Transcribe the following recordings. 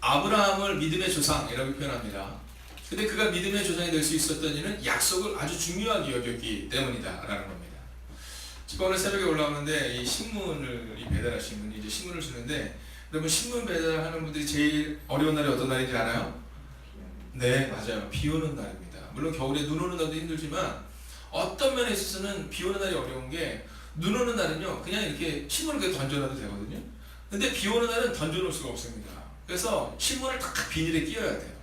아브라함을 믿음의 조상이라고 표현합니다. 근데 그가 믿음의 조상이 될 수 있었던 이유는 약속을 아주 중요하게 여겼기 때문이다라는 겁니다. 제가 오늘 새벽에 올라오는데 이 신문을 배달하신 분이 이제 신문을 주는데, 여러분 신문 배달하는 분들이 제일 어려운 날이 어떤 날인지 알아요? 네, 맞아요. 비 오는 날입니다. 물론 겨울에 눈 오는 날도 힘들지만 어떤 면에 있어서는 비 오는 날이 어려운 게, 눈 오는 날은요 그냥 이렇게 신문을 그냥 던져놔도 되거든요. 근데 비 오는 날은 던져놓을 수가 없습니다. 그래서 신문을 딱 비닐에 끼워야 돼요.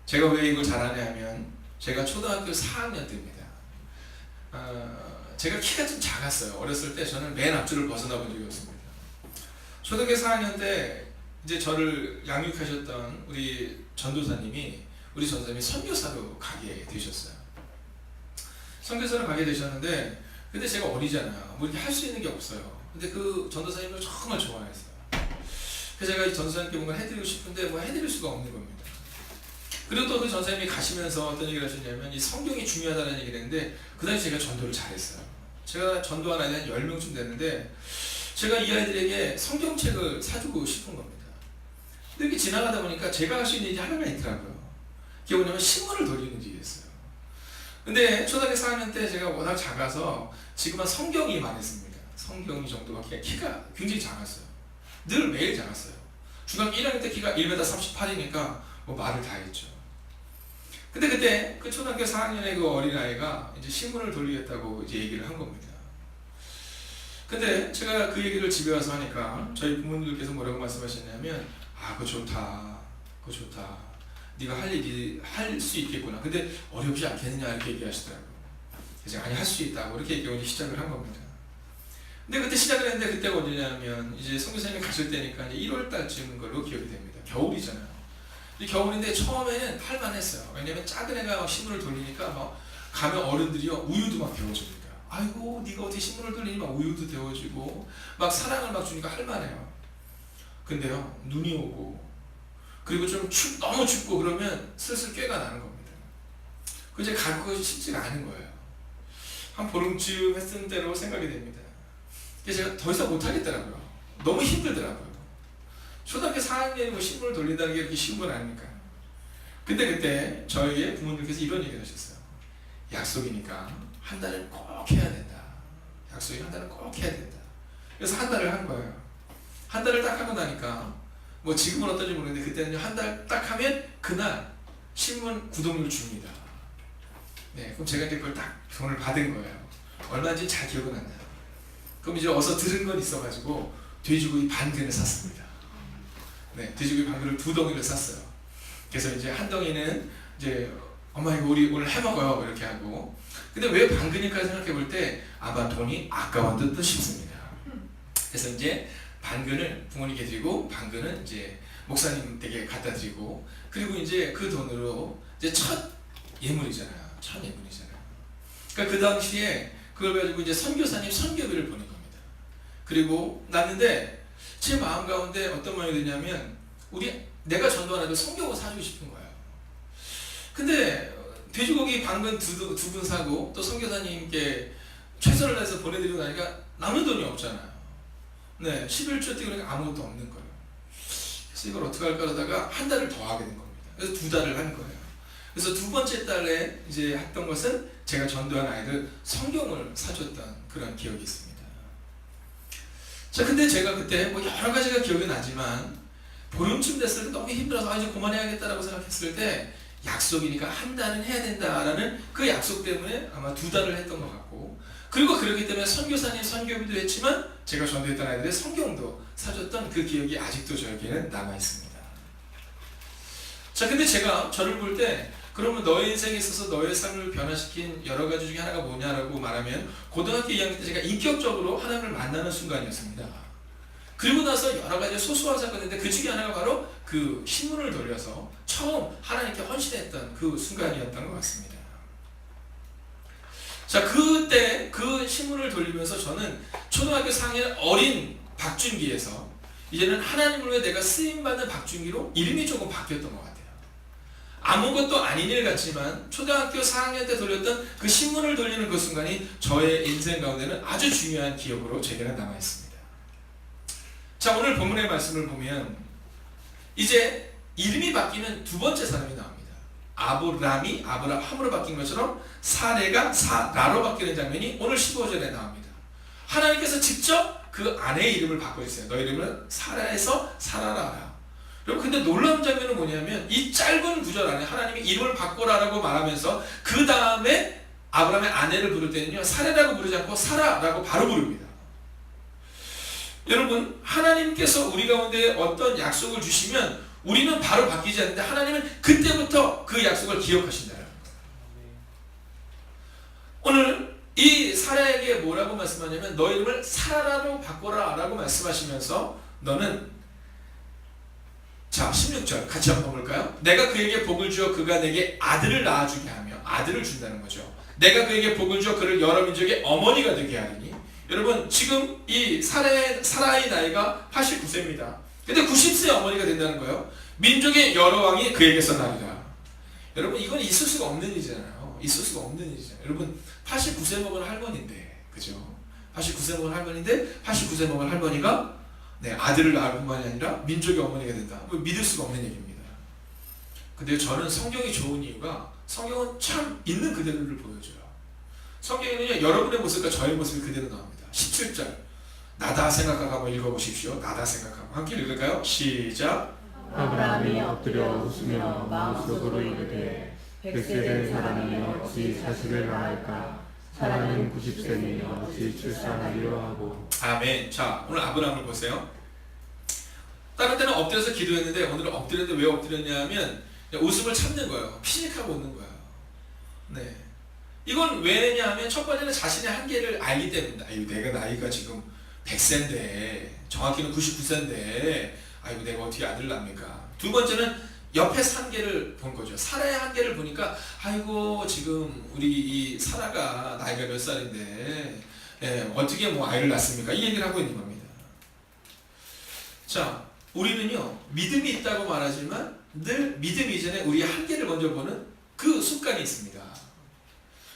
제가 왜 이걸 잘하냐 하면, 제가 초등학교 4학년 때입니다. 제가 키가 좀 작았어요. 어렸을 때 저는 맨 앞줄을 벗어나 본 적이 없습니다. 초등학교 4학년 때 이제 저를 양육하셨던 우리 전도사님이 선교사로 가게 되셨어요. 선교사로 가게 되셨는데, 근데 제가 어리잖아요. 뭐 이렇게 할 수 있는 게 없어요. 근데 그 전도사님을 정말 좋아했어요. 그래서 제가 이 전도사님께 뭔가 해드리고 싶은데 뭐 해드릴 수가 없는 겁니다. 그리고 또 그 전도사님이 가시면서 어떤 얘기를 하셨냐면, 이 성경이 중요하다는 얘기를 했는데, 그 당시 제가 전도를 잘했어요. 제가 전도한 아이들 한 10명쯤 됐는데, 제가 이 아이들에게 성경책을 사주고 싶은 겁니다. 근데 이렇게 지나가다 보니까 제가 할 수 있는 일이 하나가 있더라고요. 그게 뭐냐면 신문을 돌리는 일이었어요. 근데 초등학교 4학년 때 제가 워낙 작아서 지금은 성경이 많았습니다. 성경이 정도밖에, 키가 굉장히 작았어요. 늘 매일 작았어요. 중학교 1학년 때 키가 1m 38이니까 뭐 말을 다 했죠. 근데 그때 그 초등학교 4학년의 그 어린아이가 이제 신문을 돌리겠다고 이제 얘기를 한 겁니다. 근데 제가 그 얘기를 집에 와서 하니까 저희 부모님들께서 뭐라고 말씀하셨냐면, 그거 좋다. 그거 좋다. 네가 할 일이 할 수 있겠구나. 근데 어렵지 않겠느냐 이렇게 얘기하시더라고요. 그래서 아니 할 수 있다고 이렇게 얘기하고 시작을 한 겁니다. 근데 그때 시작을 했는데, 그때가 언제냐면 이제 선교사님이 가실 때니까 이제 1월 달쯤인 걸로 기억이 됩니다. 겨울이잖아요. 겨울인데 처음에는 할만했어요. 왜냐면 작은 애가 신문을 돌리니까 막 가면 어른들이요 우유도 막 데워줍니다. 아이고 네가 어떻게 신문을 돌리니 막 우유도 데워주고 막 사랑을 막 주니까 할만해요. 근데요 눈이 오고, 그리고 좀 너무 춥고 그러면 슬슬 꾀가 나는 겁니다. 그 이제 가기가 쉽지가 않은 거예요. 한 보름쯤 했을 때로 생각이 됩니다. 그래서 제가 더 이상 못하겠더라고요. 너무 힘들더라고요. 초등학교 4학년이 뭐 신문을 돌린다는 게 이렇게 쉬운 건 아닙니까? 근데 그때 저희 부모님께서 이런 얘기를 하셨어요. 약속이니까 한 달은 꼭 해야 된다. 약속이 한 달은 꼭 해야 된다. 그래서 한 달을 한 거예요. 한 달을 딱 하고 나니까, 뭐 지금은 어떤지 모르겠는데 그때는 한 달 딱 하면 그날 신문 구독료를 줍니다. 네, 그럼 제가 이제 그걸 딱 돈을 받은 거예요. 얼마인지 잘 기억은 안 나요. 그럼 이제 어서 들은 건 있어가지고 돼지고기 반근을 샀습니다. 네, 돼지고기 반근을 2덩이를 샀어요. 그래서 이제 한 덩이는 이제 엄마 이거 우리 오늘 해 먹어요 이렇게 하고. 근데 왜 반근일까 생각해 볼 때 아마 돈이 아까운 듯도 싶습니다. 그래서 이제 반근을 부모님께 드리고, 반근은 이제 목사님 댁에 갖다 드리고, 그리고 이제 그 돈으로 이제 첫 예물이잖아요. 그러니까 그 당시에 그걸 가지고 이제 선교사님 선교비를 보낸 겁니다. 그리고 났는데 제 마음 가운데 어떤 마음이 드냐면, 내가 전도한 아이들 성경을 사주고 싶은 거예요. 근데 돼지고기 반근 두 분 사고 또 선교사님께 최선을 다해서 보내드리고 나니까 남는 돈이 없잖아요. 네, 11조 뛰니까 아무것도 없는 거예요. 그래서 이걸 어떻게 할까 하다가 한 달을 더 하게 된 겁니다. 그래서 2달을 한 거예요. 그래서 두 번째 달에 이제 했던 것은 제가 전도한 아이들 성경을 사줬던 그런 기억이 있습니다. 자, 근데 제가 그때 뭐 여러 가지가 기억이 나지만, 보름쯤 됐을 때 너무 힘들어서 이제 그만해야겠다라고 생각했을 때, 약속이니까 한 달은 해야 된다라는 그 약속 때문에 아마 2달을 했던 것 같고, 그리고 그렇기 때문에 선교사님 선교비도 했지만 제가 전도했던 아이들의 성경도 사줬던 그 기억이 아직도 저에게는 남아있습니다. 자, 근데 제가 저를 볼 때, 그러면 너의 인생에 있어서 너의 삶을 변화시킨 여러 가지 중에 하나가 뭐냐라고 말하면, 고등학교 2학년 때 제가 인격적으로 하나님을 만나는 순간이었습니다. 그리고 나서 여러 가지 소소한 사건인데 그 중에 하나가 바로 그 신문을 돌려서 처음 하나님께 헌신했던 그 순간이었던 것 같습니다. 자, 그때 그 신문을 돌리면서 저는 초등학교 4학년 어린 박준기에서 이제는 하나님을 위해 내가 쓰임받는 박준기로 이름이 조금 바뀌었던 것 같아요. 아무것도 아닌 일 같지만 초등학교 4학년 때 돌렸던 그 신문을 돌리는 그 순간이 저의 인생 가운데는 아주 중요한 기억으로 제게는 남아있습니다. 자, 오늘 본문의 말씀을 보면 이제 이름이 바뀌면 두 번째 사람이 나옵니다. 아브람이 아브라함으로 바뀐 것처럼 사레가 사라로 바뀌는 장면이 오늘 15절에 나옵니다. 하나님께서 직접 그 아내의 이름을 바꿔주세요. 너 이름은 사라에서 사라라 하라. 여러분, 근데 놀라운 장면은 뭐냐면 이 짧은 구절 안에 하나님이 이름을 바꿔라라고 말하면서 그 다음에 아브라함의 아내를 부를 때는요, 사레라고 부르지 않고 사라라고 바로 부릅니다. 여러분, 하나님께서 우리 가운데 어떤 약속을 주시면 우리는 바로 바뀌지 않는데 하나님은 그때부터 그 약속을 기억하신다는 거예요. 오늘 이 사라에게 뭐라고 말씀하냐면 너 이름을 사라로 바꿔라 라고 말씀하시면서 너는, 자 16절 같이 한번 볼까요? 내가 그에게 복을 주어 그가 내게 아들을 낳아주게 하며, 아들을 준다는 거죠. 내가 그에게 복을 주어 그를 여러 민족의 어머니가 되게 하리니. 여러분, 지금 이 사라의 나이가 89세입니다. 근데 90세 어머니가 된다는 거예요. 민족의 여러 왕이 그에게서 나리라. 여러분, 이건 있을 수가 없는 일이잖아요. 있을 수가 없는 일이잖아요. 여러분, 89세 먹은 할머니인데, 그죠? 89세 먹은 할머니인데 89세 먹은 할머니가 아들을 낳을 뿐만이 아니라 민족의 어머니가 된다. 믿을 수가 없는 얘기입니다. 근데 저는 성경이 좋은 이유가 성경은 참 있는 그대로를 보여줘요. 성경에는요, 여러분의 모습과 저의 모습이 그대로 나옵니다. 17절 나다 생각하고 한번 읽어보십시오. 나다 생각하고 함께 읽을까요? 시작. 아브라함이 엎드려 웃으며 마음속으로 이르되 100세 된 사람이 어찌 자식을 낳을까? 사라는 90세니 어찌 출산하리요 하고. 아멘. 자, 오늘 아브라함을 보세요. 다른 때는 엎드려서 기도했는데 오늘은 엎드렸는데 왜 엎드렸냐면 웃음을 참는 거예요. 피식하고 웃는 거예요. 네. 이건 왜냐 하면 첫 번째는 자신의 한계를 알기 때문입니다. 아유, 내가 나이가 지금 100세인데 정확히는 99세인데 아이고 내가 어떻게 아들 낳습니까? 두 번째는 옆에 한계를 본 거죠. 사라의 한계를 보니까 아이고 지금 우리 이 사라가 나이가 몇 살인데 어떻게 뭐 아이를 낳습니까? 이 얘기를 하고 있는 겁니다. 자, 우리는요 믿음이 있다고 말하지만 늘 믿음 이전에 우리의 한계를 먼저 보는 그 습관이 있습니다.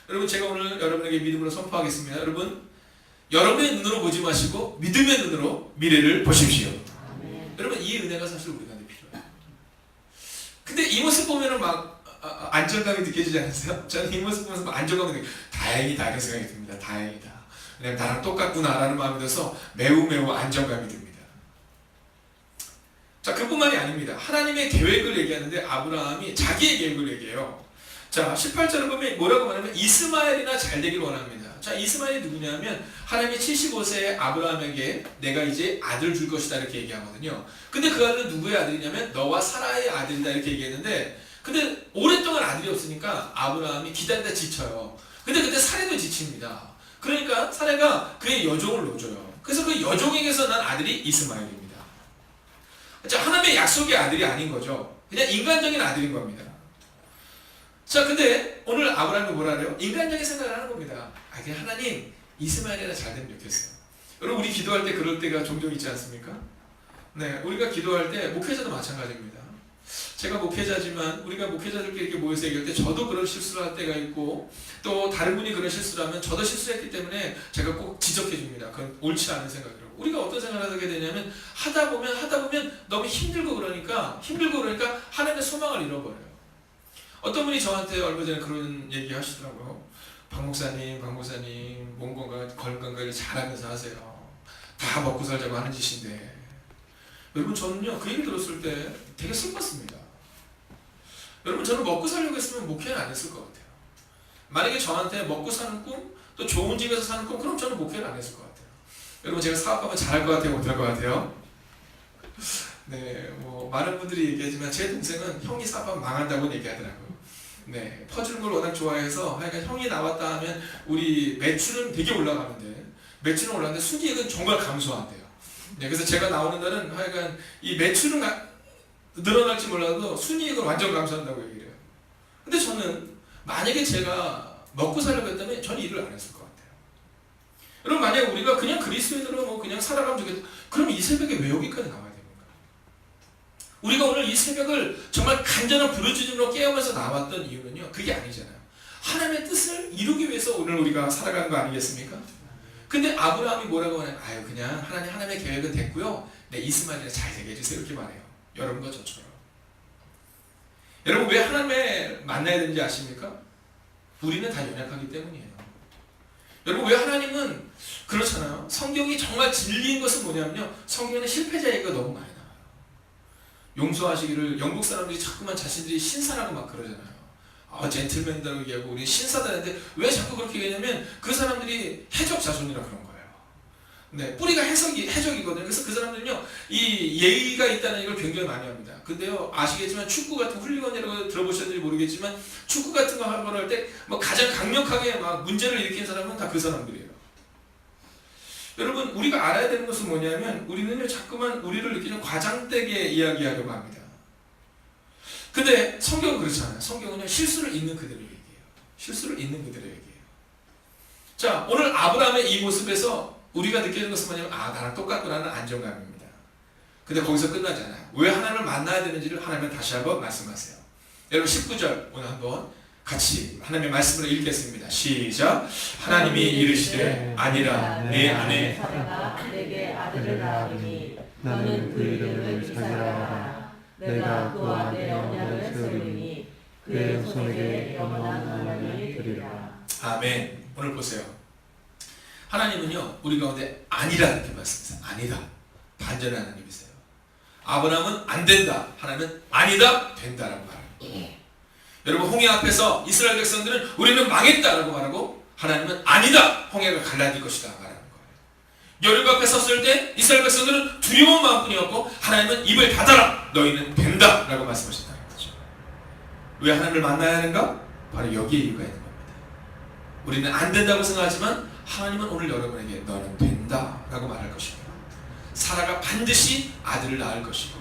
여러분, 제가 오늘 여러분에게 믿음으로 선포하겠습니다. 여러분, 여러분의 눈으로 보지 마시고 믿음의 눈으로 미래를 보십시오. 여러분, 이 은혜가 사실 우리한테 필요해요. 근데 이 모습 보면은 막 안정감이 느껴지지 않으세요? 저는 이 모습 보면서 안정감이 느껴요. 다행이다 이런 생각이 듭니다. 다행이다. 왜냐면 나랑 똑같구나라는 마음이 들어서 매우 안정감이 듭니다. 자, 그뿐만이 아닙니다. 하나님의 계획을 얘기하는데 아브라함이 자기의 계획을 얘기해요. 자, 18절을 보면 뭐라고 말하면 이스마엘이나 잘 되길 원합니다. 자, 이스마엘이 누구냐면 하나님이 75세에 아브라함에게 내가 이제 아들 줄 것이다 이렇게 얘기하거든요. 근데 그 아들은 누구의 아들이냐면 너와 사라의 아들이다 이렇게 얘기했는데, 근데 오랫동안 아들이 없으니까 아브라함이 기다리다 지쳐요. 근데 그때 사례도 지칩니다. 그러니까 사례가 그의 여종을 놓줘요. 그래서 그 여종에게서 난 아들이 이스마엘입니다. 자, 하나님의 약속의 아들이 아닌 거죠. 그냥 인간적인 아들인 겁니다. 자, 근데 오늘 아브라함이 뭐라 그래요? 인간적인 생각을 하는 겁니다. 그냥 하나님, 이스마엘이나 잘 되면 좋겠어요. 여러분, 우리 기도할 때 그럴 때가 종종 있지 않습니까? 네, 우리가 기도할 때 목회자도 마찬가지입니다. 제가 목회자지만 우리가 목회자들끼리 이렇게 모여서 얘기할 때 저도 그런 실수를 할 때가 있고 또 다른 분이 그런 실수를 하면 저도 실수했기 때문에 제가 꼭 지적해 줍니다. 그건 옳지 않은 생각이라고. 우리가 어떤 생각을 하게 되냐면 하다 보면 너무 힘들고 그러니까 하나님의 소망을 잃어버려요. 어떤 분이 저한테 얼마 전에 그런 얘기 하시더라고요. 박 목사님 몸 건강을 잘하면서 하세요. 다 먹고 살자고 하는 짓인데. 여러분, 저는요 그 얘기 들었을 때 되게 슬펐습니다. 여러분, 저는 먹고 살려고 했으면 목회는 안 했을 것 같아요. 만약에 저한테 먹고 사는 꿈, 또 좋은 집에서 사는 꿈, 그럼 저는 목회는 안 했을 것 같아요. 여러분, 제가 사업하면 잘할 것 같아요, 못할 것 같아요? 네, 뭐 많은 분들이 얘기하지만 제 동생은 형이 사업하면 망한다고 얘기하더라고요. 네, 퍼주는 걸 워낙 좋아해서 하여간 형이 나왔다 하면 우리 매출은 되게 올라가는데 매출은 올라가는데 순이익은 정말 감소한대요. 네, 그래서 제가 나오는 날은 하여간 이 매출은 늘어날지 몰라도 순이익은 완전 감소한다고 얘기를 해요. 근데 저는 만약에 제가 먹고 살려고 했다면 저는 일을 안 했을 것 같아요. 여러분, 만약에 우리가 그냥 그리스도인으로 뭐 그냥 살아가면 좋겠다. 그럼 이 새벽에 왜 여기까지 나와야 됩니까? 우리가 오늘 이 새벽을 정말 간절한 부르짖음으로 깨우면서 나왔던 이유는요, 그게 아니잖아요. 하나님의 뜻을 이루기 위해서 오늘 우리가 살아가는 거 아니겠습니까? 근데 아브라함이 뭐라고 하냐면 그냥 하나님의 계획은 됐고요. 네, 이스마엘이나 잘 되게 해주세요 이렇게 말해요. 여러분과 저처럼. 여러분 왜 하나님을 만나야 되는지 아십니까? 우리는 다 연약하기 때문이에요. 여러분 왜 하나님은 그렇잖아요. 성경이 정말 진리인 것은 뭐냐면요. 성경에는 실패자 얘기가 너무 많이 나와요. 용서하시기를 영국 사람들이 자꾸만 자신들이 신사라고 막 그러잖아요. 젠틀맨이라고 얘기하고 우리 신사다는데 왜 자꾸 그렇게 얘기하냐면 그 사람들이 해적 자손이라 그런 거예요. 네, 뿌리가 해적이거든요. 그래서 그 사람들은요, 이 예의가 있다는 걸 굉장히 많이 합니다. 근데요, 아시겠지만 축구 같은 훌리건이라고 들어보셨는지 모르겠지만 축구 같은 거 하고 할 때 뭐 가장 강력하게 막 문제를 일으킨 사람은 다 그 사람들이에요. 여러분, 우리가 알아야 되는 것은 뭐냐면 우리는요, 자꾸만 우리를 느끼는 과장되게 이야기하려고 합니다. 근데 성경은 그렇잖아요. 성경은요, 실수를 있는 그대로 얘기해요. 실수를 있는 그대로 얘기해요. 자, 오늘 아브라함의 이 모습에서 우리가 느끼는 것은 뭐냐면 나랑 똑같구나는 안정감입니다. 근데 거기서 끝나지 않아요. 왜 하나님을 만나야 되는지를 하나님은 다시 한번 말씀하세요. 여러분 19절 오늘 한번 같이 하나님의 말씀을 읽겠습니다. 시작. 하나님이 이르시되 아니라 내 안에 사내가 내게 아들을 낳으니 너는 그 이름을 이삭이라 하라. 내가 그와 내 언약을 세우리니 그의 후손에게 영원한 하나님이 되리라. 아멘. 오늘 보세요. 하나님은요 우리 가운데 아니라 이렇게 말씀하세요. 아니다. 반전의 하나님이세요. 아브라함은 안 된다. 하나님은 아니다. 된다라고 말합니다. 여러분 홍해 앞에서 이스라엘 백성들은 우리는 망했다라고 말하고 하나님은 아니다. 홍해가 갈라질 것이다 말하는 거예요. 여리고 앞에 섰을 때 이스라엘 백성들은 두려운 마음뿐이었고 하나님은 입을 닫아라. 너희는 된다라고 말씀하셨다는 거죠. 왜 하나님을 만나야 하는가? 바로 여기에 이유가 있는 겁니다. 우리는 안 된다고 생각하지만 하나님은 오늘 여러분에게 너는 된다라고 말할 것입니다. 사라가 반드시 아들을 낳을 것이고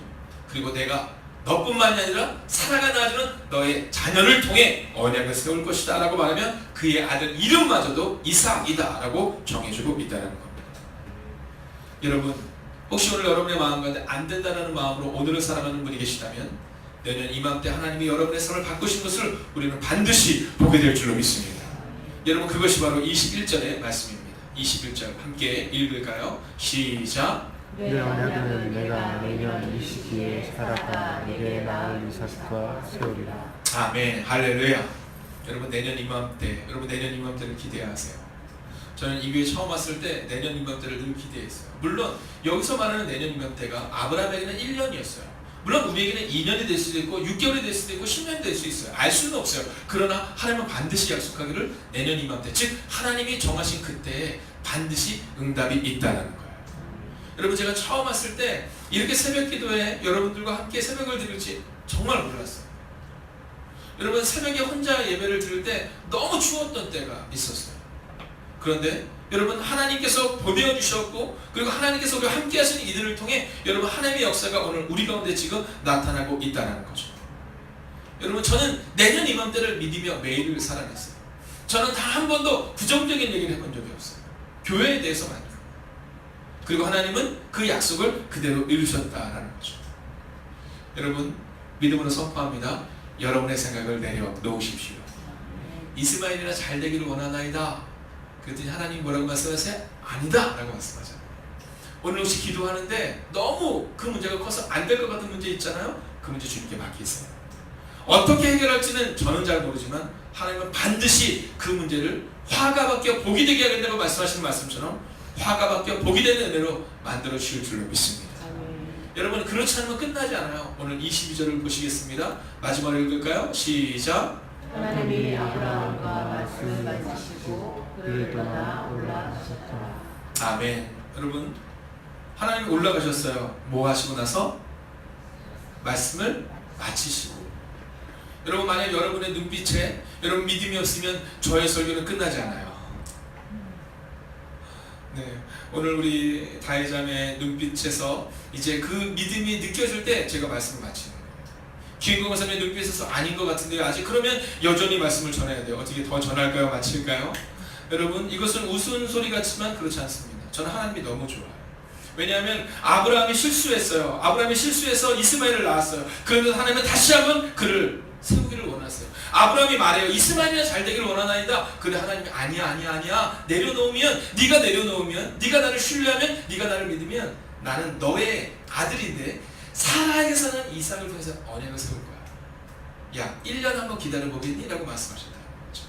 그리고 내가 너뿐만이 아니라 사라가 낳아주는 너의 자녀를 통해 언약을 세울 것이다 라고 말하면 그의 아들 이름마저도 이삭이다 라고 정해주고 있다는 겁니다. 여러분 혹시 오늘 여러분의 마음 가운데 안 된다는 마음으로 오늘을 살아가는 분이 계시다면 내년 이맘때 하나님이 여러분의 삶을 바꾸신 것을 우리는 반드시 보게 될 줄로 믿습니다. 여러분 그것이 바로 21절의 말씀입니다. 21절 함께 읽을까요? 시작. 내 언약은 내가 내년 이 시기에 사라가 내게 낳을 이삭과 세우리라. 아멘. 할렐루야. 여러분 내년 이맘때 여러분 내년 이맘때를 기대하세요. 저는 이 교회 처음 왔을 때 내년 이맘때를 늘 기대했어요. 물론 여기서 말하는 내년 이맘때가 아브라함에게는 1년이었어요. 물론 우리에게는 2년이 될 수도 있고 6개월이 될 수도 있고 10년이 될 수 있어요. 알 수는 없어요. 그러나 하나님은 반드시 약속하기를 내년 이맘때 즉 하나님이 정하신 그때에 반드시 응답이 있다는 거예요. 여러분 제가 처음 왔을 때 이렇게 새벽 기도에 여러분들과 함께 새벽을 드릴지 정말 몰랐어요. 여러분 새벽에 혼자 예배를 드릴 때 너무 추웠던 때가 있었어요. 그런데 여러분 하나님께서 보내어 주셨고 그리고 하나님께서 우리와 함께 하시는 이들을 통해 여러분 하나님의 역사가 오늘 우리 가운데 지금 나타나고 있다는 거죠. 여러분 저는 내년 이맘때를 믿으며 매일을 살아냈어요. 저는 단 한 번도 부정적인 얘기를 해본 적이 없어요. 교회에 대해서만요. 그리고 하나님은 그 약속을 그대로 이루셨다라는 거죠. 여러분 믿음으로 선포합니다. 여러분의 생각을 내려놓으십시오. 이스마엘이나 잘 되기를 원하나이다. 그랬더니 하나님이 뭐라고 말씀하세요? 아니다 라고 말씀하잖아요. 오늘 혹시 기도하는데 너무 그 문제가 커서 안 될 것 같은 문제 있잖아요. 그 문제 주님께 맡기세요. 어떻게 해결할지는 저는 잘 모르지만 하나님은 반드시 그 문제를 화가 바뀌어 복이 되게 하겠다고 말씀하시는 말씀처럼 화가 바뀌어 복이 되는 은혜로 만들어 주실 줄로 믿습니다. 여러분 그렇지 않으면 끝나지 않아요. 오늘 22절을 보시겠습니다. 마지막으로 읽을까요? 시작. 하나님이 아브라함과 말씀을 맺으시고 그를 떠나 올라가셨더라. 아멘. 여러분 하나님이 올라가셨어요. 뭐 하시고 나서? 말씀을 마치시고. 여러분 만약 여러분의 눈빛에 여러분 믿음이 없으면 저의 설교는 끝나지 않아요. 네, 오늘 우리 다혜자매 눈빛에서 이제 그 믿음이 느껴질 때 제가 말씀을 마치는 거예요. 김인공 목사님의 눈빛에서 아닌 것 같은데요. 아직 그러면 여전히 말씀을 전해야 돼요. 어떻게 더 전할까요? 마칠까요? 여러분 이것은 우스운 소리 같지만 그렇지 않습니다. 저는 하나님이 너무 좋아요. 왜냐하면 아브라함이 실수했어요. 아브라함이 실수해서 이스마엘을 낳았어요. 그런데 하나님은 다시 한번 그를 세우기를 원하세요. 아브라함이 말해요. 이스마엘이나 잘 되기를 원하나이다. 근데 하나님이 아니야. 내려놓으면 네가 나를 신뢰하면 네가 나를 믿으면 나는 너의 아들인데 사라에게서는 이삭을 통해서 언약을 세울 거야. 야, 1년 한번 기다려보겠니? 라고 말씀하셨다는 거죠.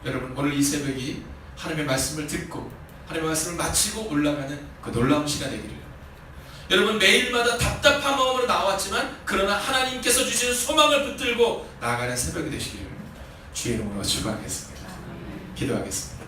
여러분, 오늘 이 새벽이 하나님의 말씀을 듣고 하나님의 말씀을 마치고 올라가는 그 놀라운 시간 되기를, 여러분 매일마다 답답한 마음으로 나왔지만 그러나 하나님께서 주시는 소망을 붙들고 나아가는 새벽이 되시기를 주의 이름으로 축원하겠습니다. 기도하겠습니다.